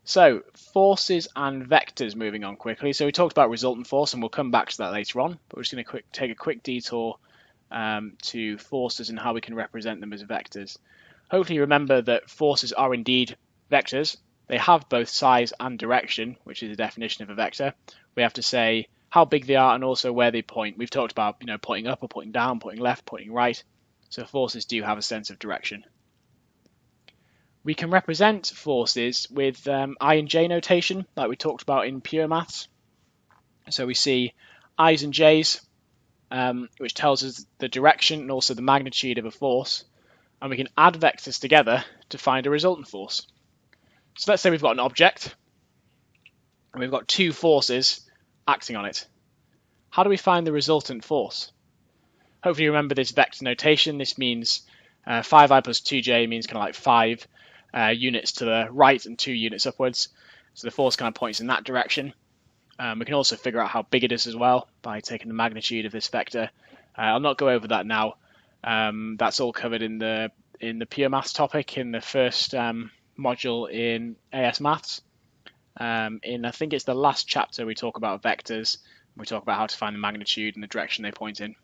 So forces and vectors, moving on quickly. So we talked about resultant force, and we'll come back to that later on, but we're just going to take a quick detour to forces and how we can represent them as vectors. Hopefully you remember that forces are indeed vectors. They have both size and direction, which is the definition of a vector. We have to say how big they are and also where they point. We've talked about, pointing up or pointing down, pointing left, pointing right. So forces do have a sense of direction. We can represent forces with I and J notation, like we talked about in pure maths. So we see I's and J's, which tells us the direction and also the magnitude of a force. And we can add vectors together to find a resultant force. So let's say we've got an object, and we've got two forces acting on it. How do we find the resultant force? Hopefully you remember this vector notation. This means 5i plus 2j means kind of like 5 units to the right and 2 units upwards. So the force kind of points in that direction. We can also figure out how big it is as well by taking the magnitude of this vector. I'll not go over that now. That's all covered in the pure maths topic in the first module in AS Maths. I think it's the last chapter, we talk about vectors. We talk about how to find the magnitude and the direction they point in.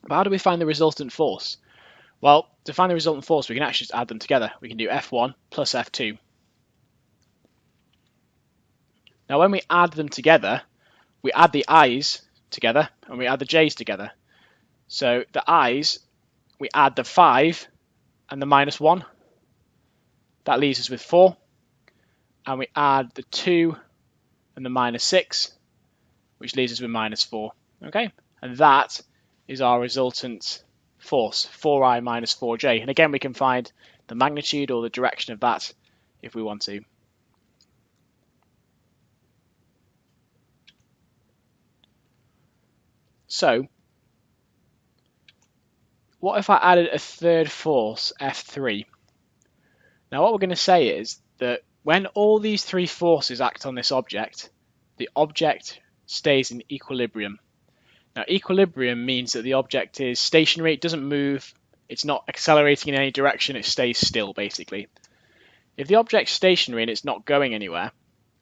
But how do we find the resultant force? Well, to find the resultant force, we can actually just add them together. We can do F1 plus F2. Now, when we add them together, we add the i's together and we add the j's together. So the i's, we add the 5 and the minus 1. That leaves us with 4. And we add the 2 and the minus 6, which leaves us with minus 4. Okay, and that is our resultant force, 4i minus 4j. And again, we can find the magnitude or the direction of that if we want to. So, what if I added a third force, F3? Now what we're going to say is that when all these three forces act on this object, the object stays in equilibrium. Now equilibrium means that the object is stationary, it doesn't move, it's not accelerating in any direction, it stays still basically. If the object's stationary and it's not going anywhere,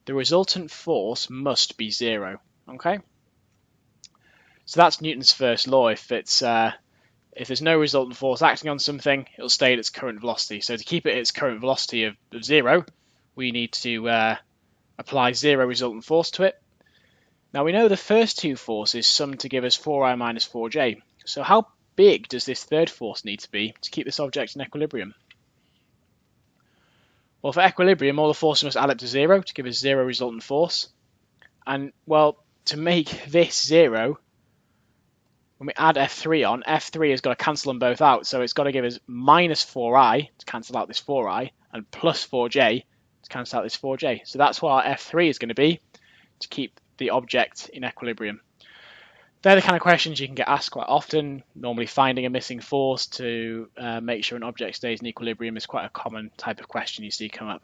the resultant force must be 0. Okay? So that's Newton's first law. If there's no resultant force acting on something, it'll stay at its current velocity. So to keep it at its current velocity of 0, we need to apply 0 resultant force to it. Now we know the first two forces sum to give us 4i minus 4j. So how big does this third force need to be to keep this object in equilibrium? Well, for equilibrium, all the forces must add up to 0 to give us 0 resultant force. And, well, to make this 0, when we add F3 on, F3 has got to cancel them both out. So it's got to give us minus 4i to cancel out this 4i and plus 4j to cancel out this 4j. So that's what our F3 is going to be to keep the object in equilibrium. They're the kind of questions you can get asked quite often. Normally finding a missing force to make sure an object stays in equilibrium is quite a common type of question you see come up.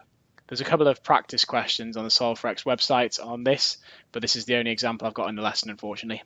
There's a couple of practice questions on the Solve4x website on this, but this is the only example I've got in the lesson, unfortunately.